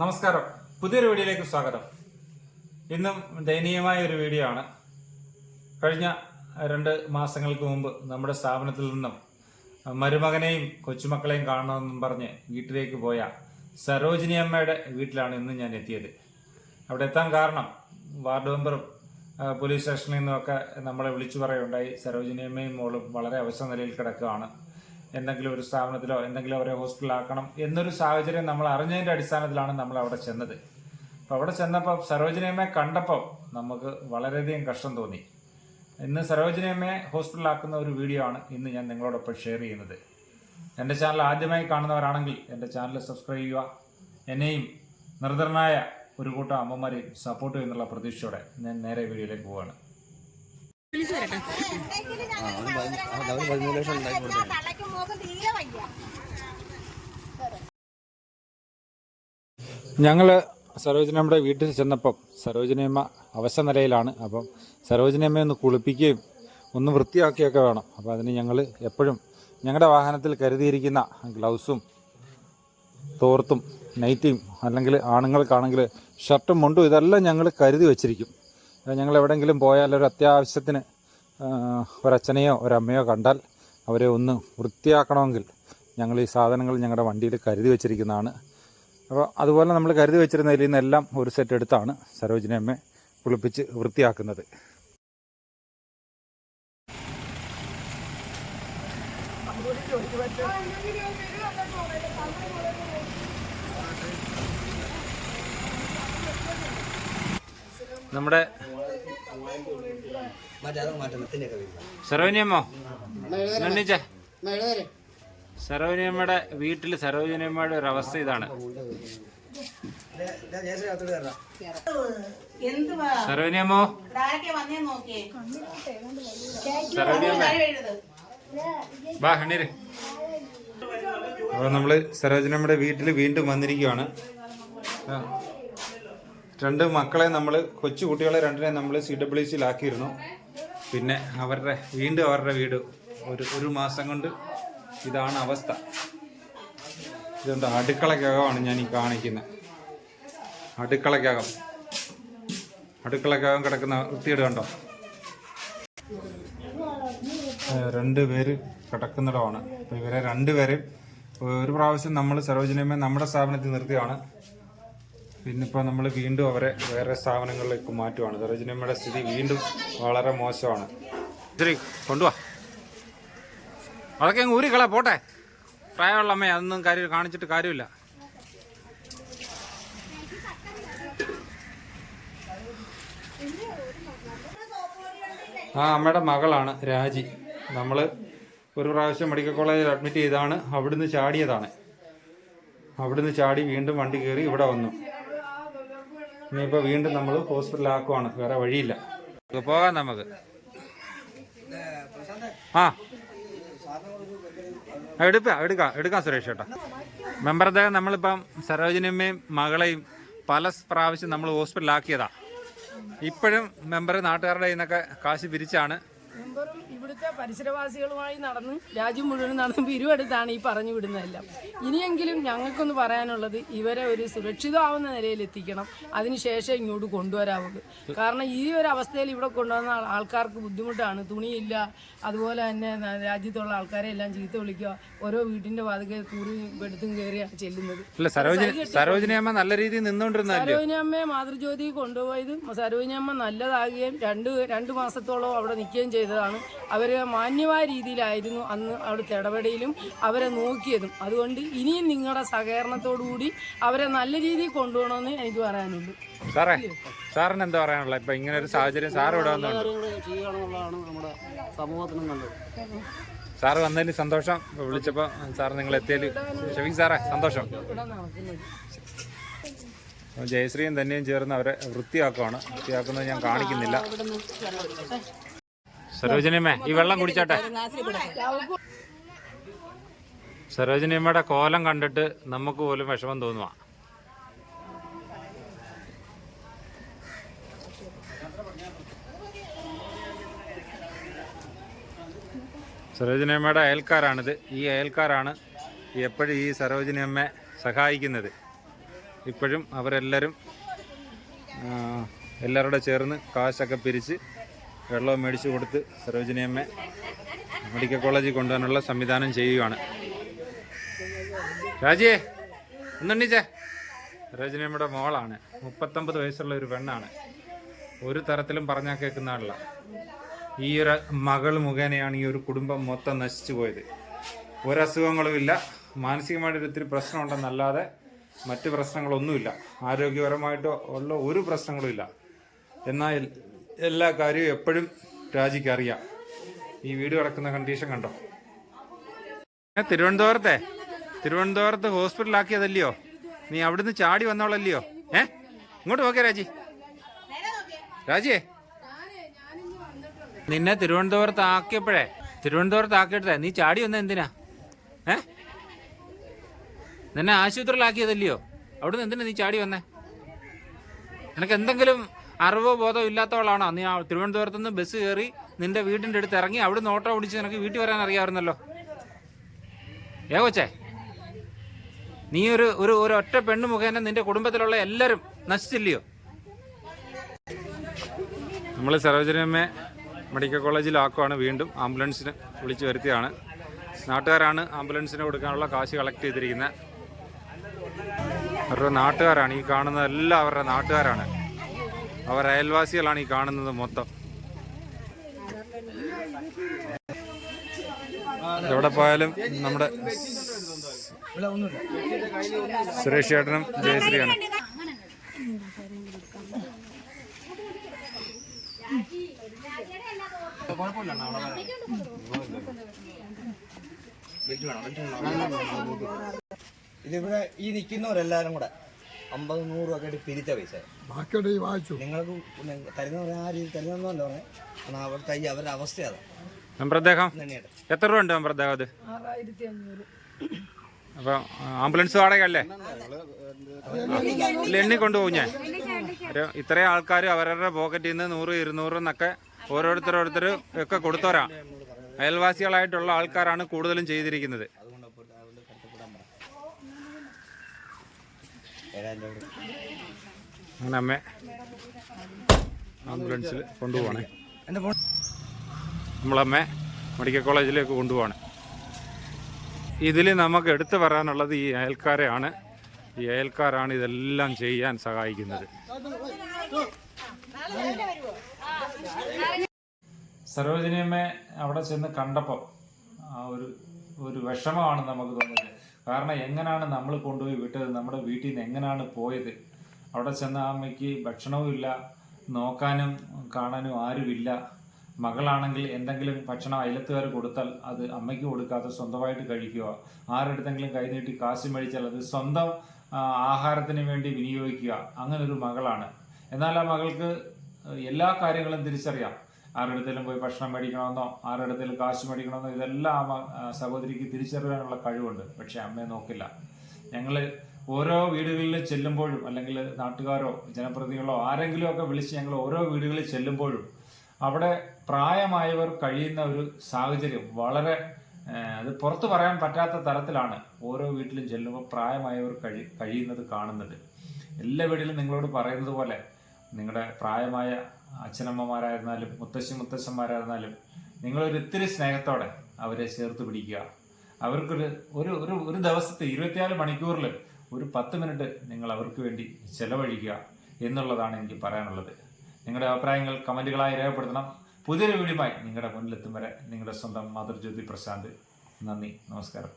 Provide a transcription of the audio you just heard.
നമസ്കാരം, പുതിയൊരു വീഡിയോയിലേക്ക് സ്വാഗതം. ഇന്നും ദയനീയമായ ഒരു വീഡിയോ ആണ്. കഴിഞ്ഞ 2 മാസങ്ങൾക്ക് മുമ്പ് നമ്മുടെ സ്ഥാപനത്തിൽ നിന്നും മരുമകനെയും കൊച്ചുമക്കളെയും കാണണമെന്നും പറഞ്ഞ് വീട്ടിലേക്ക് പോയ സരോജിനി അമ്മയുടെ വീട്ടിലാണ് ഇന്ന് ഞാൻ എത്തിയത്. അവിടെ എത്താൻ കാരണം വാർഡ് മെമ്പറും പോലീസ് സ്റ്റേഷനിൽ നിന്നുമൊക്കെ നമ്മളെ വിളിച്ചു പറയുണ്ടായി, സരോജിനി അമ്മയും മോളും വളരെ അവശ നിലയിൽ കിടക്കുകയാണ്, എന്തെങ്കിലും ഒരു സ്ഥാപനത്തിലോ എന്തെങ്കിലും അവരെ ഹോസ്പിറ്റലാക്കണം എന്നൊരു സാഹചര്യം നമ്മൾ അറിഞ്ഞതിൻ്റെ അടിസ്ഥാനത്തിലാണ് നമ്മൾ അവിടെ ചെന്നത്. അപ്പോൾ അവിടെ ചെന്നപ്പോൾ സരോജിനിയമ്മയെ കണ്ടപ്പോൾ നമുക്ക് വളരെയധികം കഷ്ടം തോന്നി. ഇന്ന് സരോജിനിയമ്മയെ ഹോസ്പിറ്റലാക്കുന്ന ഒരു വീഡിയോ ആണ് ഇന്ന് ഞാൻ നിങ്ങളോടൊപ്പം ഷെയർ ചെയ്യുന്നത്. എൻ്റെ ചാനൽ ആദ്യമായി കാണുന്നവരാണെങ്കിൽ എൻ്റെ ചാനൽ സബ്സ്ക്രൈബ് ചെയ്യുക. എന്നെയും നിർധനനായ ഒരു കൂട്ടം അമ്മമാരെയും സപ്പോർട്ട് ചെയ്യുന്നുള്ള പ്രതീക്ഷയോടെ ഞാൻ നേരെ വീഡിയോയിലേക്ക് പോവുകയാണ്. ഞങ്ങള് സരോജിനിയമ്മയുടെ വീട്ടിൽ ചെന്നപ്പം സരോജിനിയമ്മ അവശ നിലയിലാണ്. അപ്പം സരോജിനിയമ്മയെ ഒന്ന് കുളിപ്പിക്കുകയും ഒന്ന് വൃത്തിയാക്കിയൊക്കെ വേണം. അപ്പോൾ അതിന് ഞങ്ങൾ എപ്പോഴും ഞങ്ങളുടെ വാഹനത്തിൽ കരുതിയിരിക്കുന്ന ഗ്ലൗസും തോർത്തും നൈറ്റിയും അല്ലെങ്കിൽ ആണുങ്ങൾക്കാണെങ്കിൽ ഷർട്ടും മുണ്ടും ഇതെല്ലാം ഞങ്ങൾ കരുതി വച്ചിരിക്കും. ഞങ്ങൾ എവിടെയെങ്കിലും പോയാൽ ഒരു അത്യാവശ്യത്തിന് ഒരച്ഛനെയോ ഒരമ്മയോ കണ്ടാൽ അവരെ ഒന്ന് വൃത്തിയാക്കണമെങ്കിൽ ഞങ്ങൾ ഈ സാധനങ്ങൾ ഞങ്ങളുടെ വണ്ടിയിൽ കരുതി വച്ചിരിക്കുന്നതാണ്. അപ്പോൾ അതുപോലെ നമ്മൾ കരുതി വെച്ചിരുന്നതിൽ നിന്നെല്ലാം ഒരു സെറ്റ് എടുത്താണ് സരോജിനി അമ്മയെ കുളിപ്പിച്ച് വൃത്തിയാക്കുന്നത്. നമ്മുടെ സരോജിനിയമ്മോ എണീച്ചേ. സരോജിനിയമ്മയുടെ വീട്ടിൽ സരോജിനിയമ്മയുടെ ഒരു അവസ്ഥ ഇതാണ്. സരോജിനിയമ്മോ, സരോജിനിയമ്മ വാ എണ്ണീര്. അപ്പോൾ നമ്മള് സരോജിനിയമ്മയുടെ വീട്ടിൽ വീണ്ടും വന്നിരിക്കുകയാണ്. 2 മക്കളെ നമ്മൾ കൊച്ചു കുട്ടികളെ 2നെ നമ്മൾ CWCയിലാക്കിയിരുന്നു. പിന്നെ വീണ്ടും അവരുടെ വീട് ഒരു മാസം കൊണ്ട് ഇതാണ് അവസ്ഥ. ഇതുകൊണ്ട് അടുക്കളക്കകമാണ് ഞാൻ ഈ കാണിക്കുന്നത്. അടുക്കളക്കകം കിടക്കുന്ന വൃത്തിയുടെ കണ്ടോ. 2 പേര് കിടക്കുന്നിടമാണ്. അപ്പോൾ ഇവരെ 2 പേരെയും ഒരു പ്രാവശ്യം നമ്മൾ സരോജിനിയമ്മയെ നമ്മുടെ സ്ഥാപനത്തിൽ നിർത്തിയാണ്. പിന്നിപ്പോൾ നമ്മൾ വീണ്ടും അവരെ വേറെ സ്ഥാപനങ്ങളിലേക്ക് മാറ്റുവാണ്. സരോജിനിയമ്മയുടെ സ്ഥിതി വീണ്ടും വളരെ മോശമാണ്. ശരി, കൊണ്ടുപോവാ. അതൊക്കെ അങ്ങ് ഊരിക്കള പോട്ടെ. പ്രായമുള്ള അമ്മയെ അതൊന്നും കാണിച്ചിട്ട് കാര്യമില്ല. ആ അമ്മയുടെ മകളാണ് രാജി. നമ്മൾ ഒരു പ്രാവശ്യം മെഡിക്കൽ കോളേജിൽ അഡ്മിറ്റ് ചെയ്താണ്. അവിടുന്ന് ചാടിയതാണ്. അവിടുന്ന് ചാടി വീണ്ടും വണ്ടി കയറി ഇവിടെ വന്നു. ഇനിയിപ്പോൾ വീണ്ടും നമ്മൾ ഹോസ്പിറ്റലാക്കുവാണ്. വേറെ വഴിയില്ല. പോകാം നമുക്ക്. ആ എടുക്കാം സുരേഷ് ചേട്ടാ. മെമ്പർ അദ്ദേഹം നമ്മളിപ്പം സരോജിനിയമ്മയും മകളെയും പല പ്രാവശ്യം നമ്മൾ ഹോസ്പിറ്റലാക്കിയതാ. ഇപ്പോഴും മെമ്പർ നാട്ടുകാരുടെ കയ്യിൽ നിന്നൊക്കെ കാശ് പിരിച്ചാണ്. മെമ്പറും ഇവിടുത്തെ പരിസരവാസികളുമായി നടന്ന് രാജ്യം മുഴുവൻ നടന്ന് പിരിവെടുത്താണ് ഈ പറഞ്ഞു വിടുന്നതെല്ലാം. ഇനിയെങ്കിലും ഞങ്ങൾക്കൊന്ന് പറയാനുള്ളത്, ഇവരെ ഒരു സുരക്ഷിതമാവുന്ന നിലയിൽ എത്തിക്കണം. അതിനുശേഷം ഇങ്ങോട്ട് കൊണ്ടുവരാവുള്ളൂ. കാരണം ഈ ഒരു അവസ്ഥയിൽ ഇവിടെ കൊണ്ടുവന്ന ആൾക്കാർക്ക് ബുദ്ധിമുട്ടാണ്. തുണിയില്ല, അതുപോലെ തന്നെ രാജ്യത്തുള്ള ആൾക്കാരെ എല്ലാം ചീത്ത വിളിക്കുക, ഓരോ വീട്ടിന്റെ വാതിക്കെ കൂറി എടുത്തും കയറിയാണ് ചെല്ലുന്നത്. സരോജിനിയമ്മ നല്ല രീതിയിൽ നിന്നുകൊണ്ടിരുന്ന സരോജിനിയമ്മയെ മാതൃജ്യോതി കൊണ്ടുപോയത് സരോജിനിയമ്മ നല്ലതാകുകയും 2 മാസത്തോളം അവിടെ നിൽക്കുകയും ചെയ്തതാണ്. അവരെ മാന്യമായ രീതിയിലായിരുന്നു അന്ന് അവിടുത്തെ ഇടപെടലും അവരെ നോക്കിയതും. അതുകൊണ്ട് ഇനിയും നിങ്ങളുടെ സഹകരണത്തോടുകൂടി അവരെ നല്ല രീതിയിൽ കൊണ്ടുപോകണമെന്ന് എനിക്ക് പറയാനുള്ളൂ. സാറിന് എന്താ പറയാനുള്ള ഇപ്പൊ ഇങ്ങനെ ഒരു സാഹചര്യം സാർ ഇവിടെ ചെയ്യണമെന്നുള്ളതാണ് നമ്മുടെ സമൂഹത്തിനും നല്ലത്. സാറ് വന്നതിന് സന്തോഷം. വിളിച്ചപ്പോൾ സാർ നിങ്ങൾ എത്തിയതിൽ ഷെഫീഖ് സാറേ സന്തോഷം. ജയശ്രീയും തന്നെയും ചേർന്ന് അവരെ വൃത്തിയാക്കുന്നത് ഞാൻ കാണിക്കുന്നില്ല. സരോജിനിയമ്മേ, ഈ വെള്ളം കുടിച്ചാട്ടെ. സരോജിനിയമ്മയുടെ കോലം കണ്ടിട്ട് നമുക്ക് പോലും വിഷമം തോന്നുക. സരോജിനിയമ്മയുടെ അയൽക്കാരാണിത്. ഈ അയൽക്കാരാണ് എപ്പോഴും ഈ സരോജിനിയമ്മയെ സഹായിക്കുന്നത്. ഇപ്പോഴും അവരെല്ലാവരും എല്ലാവരുടെ ചേർന്ന് കാശൊക്കെ പിരിച്ച് വെള്ളവും മേടിച്ച് കൊടുത്ത് സരോജിനിയമ്മ മെഡിക്കൽ കോളേജിൽ കൊണ്ടുപോകാനുള്ള സംവിധാനം ചെയ്യുകയാണ്. രാജിയെ ഒന്നെണ്ണീച്ചേ. സരോജിനിയമ്മയുടെ മോളാണ്, 39 വയസ്സുള്ള ഒരു പെണ്ണാണ്. ഒരു തരത്തിലും പറഞ്ഞാൽ കേൾക്കുന്ന ആളല്ല. ഈ ഒരു മകൾ മുഖേനയാണ് ഈ ഒരു കുടുംബം മൊത്തം നശിച്ചു പോയത്. ഒരസുഖങ്ങളും ഇല്ല, മാനസികമായിട്ടൊരു ഒത്തിരി പ്രശ്നമുണ്ടെന്നല്ലാതെ മറ്റ് പ്രശ്നങ്ങളൊന്നുമില്ല. ആരോഗ്യപരമായിട്ടോ ഉള്ള ഒരു പ്രശ്നങ്ങളുമില്ല. എന്നാൽ എല്ലാ കാര്യവും എപ്പോഴും രാജിക്ക് അറിയാം. ഈ വീട് കിടക്കുന്ന കണ്ടീഷൻ കണ്ടോ. തിരുവനന്തപുരത്ത് ഹോസ്പിറ്റലാക്കിയതല്ലയോ, നീ അവിടുന്ന് ചാടി വന്നോളല്ലയോ? ഇങ്ങോട്ട് നോക്കിയ രാജിയെ, നിന്നെ തിരുവനന്തപുരത്ത് ആക്കിയപ്പോഴേ നീ ചാടി വന്ന എന്തിനാ? നിന്നെ ആശുപത്രിയിലാക്കിയതല്ലയോ, അവിടുന്ന് എന്തിനാ നീ ചാടി വന്നേ? നിനക്ക് എന്തെങ്കിലും അറിവോ ബോധമോ ഇല്ലാത്തവളാണോ? നീ തിരുവനന്തപുരത്ത് നിന്ന് ബസ് കയറി നിന്റെ വീടിൻ്റെ അടുത്ത് ഇറങ്ങി അവിടുന്ന് ഓട്ടോ ഓടിച്ച് നിനക്ക് വീട്ടിൽ വരാൻ അറിയാമായിരുന്നല്ലോ. കൊച്ചേ, നീ ഒരു ഒറ്റ പെണ്ണ് മുഖേന നിന്റെ കുടുംബത്തിലുള്ള എല്ലാവരും നശിച്ചില്ലയോ? നമ്മൾ സരോജിനിയമ്മയെ മെഡിക്കൽ കോളേജിലാക്കുവാണ്. വീണ്ടും ആംബുലൻസിന് വിളിച്ചു വരുത്തിയാണ്. നാട്ടുകാരാണ് ആംബുലൻസിന് കൊടുക്കാനുള്ള കാശ് കളക്ട് ചെയ്തിരിക്കുന്നത്. അവരുടെ നാട്ടുകാരാണ് ഈ കാണുന്നത്, എല്ലാം അവരുടെ നാട്ടുകാരാണ്. അവർ അയൽവാസികളാണ് ഈ കാണുന്നത് മൊത്തം. എവിടെ പോയാലും നമ്മുടെ സുരേഷ് ചേട്ടനും ജയശ്രീയാണ്. ഇതിവിടെ ഈ നിൽക്കുന്നവരെല്ലാരും കൂടെ 50-100 ഒക്കെ പിരിച്ച പൈസ ബാക്കിയോട് വായിച്ചു. നിങ്ങൾക്ക് തരുന്ന ആ രീതി തരുന്നല്ലോ പറഞ്ഞാൽ അവിടുത്തെ ഈ അവരുടെ അവസ്ഥ അതാണ്. എത്ര രൂപ ഉണ്ട് മെമ്പർദ്ദേഹം? അത് 6500. അപ്പൊ ആംബുലൻസ് വാടകയല്ലേ? എണ്ണി കൊണ്ടുപോകും ഞാൻ. ഇത്രയും ആൾക്കാർ അവരവരുടെ പോക്കറ്റിൽ നിന്ന് 100-200 എന്നൊക്കെ ഓരോരുത്തർ ഒക്കെ കൊടുത്തവരാ. അയൽവാസികളായിട്ടുള്ള ആൾക്കാരാണ് കൂടുതലും ചെയ്തിരിക്കുന്നത്. അങ്ങനെ അമ്മ ആംബുലൻസിൽ കൊണ്ടുപോവാണേ. നമ്മളമ്മ മെഡിക്കൽ കോളേജിലേക്ക് കൊണ്ടുപോവാണ്. ഇതിൽ നമുക്ക് എടുത്തു പറയാനുള്ളത് ഈ അയൽക്കാരെയാണ്. ഈ അയൽക്കാരാണ് ഇതെല്ലാം ചെയ്യാൻ സഹായിക്കുന്നത്. സരോജിനിയമ്മയെ അവിടെ ചെന്ന് കണ്ടപ്പോൾ ആ ഒരു വിഷമമാണ് നമുക്ക് തോന്നിയത്. കാരണം എങ്ങനെയാണ് നമ്മൾ കൊണ്ടുപോയി വിട്ടത്, നമ്മുടെ വീട്ടിൽ നിന്ന് എങ്ങനെയാണ് പോയത്? അവിടെ ചെന്ന അമ്മയ്ക്ക് ഭക്ഷണവും ഇല്ല, നോക്കാനും കാണാനും ആരുമില്ല. മകളാണെങ്കിൽ എന്തെങ്കിലും ഭക്ഷണം അയലത്തുകാർ കൊടുത്താൽ അത് അമ്മയ്ക്ക് കൊടുക്കാതെ സ്വന്തമായിട്ട് കഴിക്കുക. ആരെടുത്തെങ്കിലും കൈനീട്ടി കാശ് മേടിച്ചാൽ അത് സ്വന്തം ആഹാരത്തിന് വേണ്ടി വിനിയോഗിക്കുക. അങ്ങനൊരു മകളാണ്. എന്നാൽ ആ മകൾക്ക് എല്ലാ കാര്യങ്ങളും തിരിച്ചറിയാം. ആരുടെടുത്തേലും പോയി ഭക്ഷണം മേടിക്കണമെന്നോ ആരുടെടുത്തേലും കാശ് മേടിക്കണമെന്നോ ഇതെല്ലാം സഹോദരിക്ക് തിരിച്ചറിയാനുള്ള കഴിവുണ്ട്. പക്ഷെ അമ്മയെ നോക്കില്ല. ഞങ്ങൾ ഓരോ വീടുകളിൽ ചെല്ലുമ്പോഴും അല്ലെങ്കിൽ നാട്ടുകാരോ ജനപ്രതിനിധികളോ ആരെങ്കിലും ഒക്കെ വിളിച്ച് ഞങ്ങൾ ഓരോ വീടുകളിൽ ചെല്ലുമ്പോഴും അവിടെ പ്രായമായവർ കഴിയുന്ന ഒരു സാഹചര്യം വളരെ അത് പുറത്തു പറയാൻ പറ്റാത്ത തരത്തിലാണ് ഓരോ വീട്ടിലും ചെല്ലുമ്പോൾ പ്രായമായവർ കഴിയുന്നത് കാണുന്നത്. എല്ലാ വീട്ടിലും നിങ്ങളോട് പറയുന്നത് പോലെ നിങ്ങളുടെ പ്രായമായ അച്ഛനമ്മമാരായിരുന്നാലും മുത്തശ്ശന്മാരായിരുന്നാലും നിങ്ങളൊരു ഇത്തിരി സ്നേഹത്തോടെ അവരെ ചേർത്ത് പിടിക്കുക. അവർക്കൊരു ഒരു ദിവസത്തെ 24 മണിക്കൂറിൽ ഒരു 10 മിനിറ്റ് നിങ്ങൾ അവർക്ക് വേണ്ടി ചെലവഴിക്കുക എന്നുള്ളതാണ് എനിക്ക് പറയാനുള്ളത്. നിങ്ങളുടെ അഭിപ്രായങ്ങൾ കമൻറ്റുകളായി രേഖപ്പെടുത്തണം. പുതിയൊരു വീഡിയോയുമായി നിങ്ങളുടെ മുന്നിലെത്തും വരെ നിങ്ങളുടെ സ്വന്തം മാതൃജ്യോതി പ്രശാന്ത്. നന്ദി, നമസ്കാരം.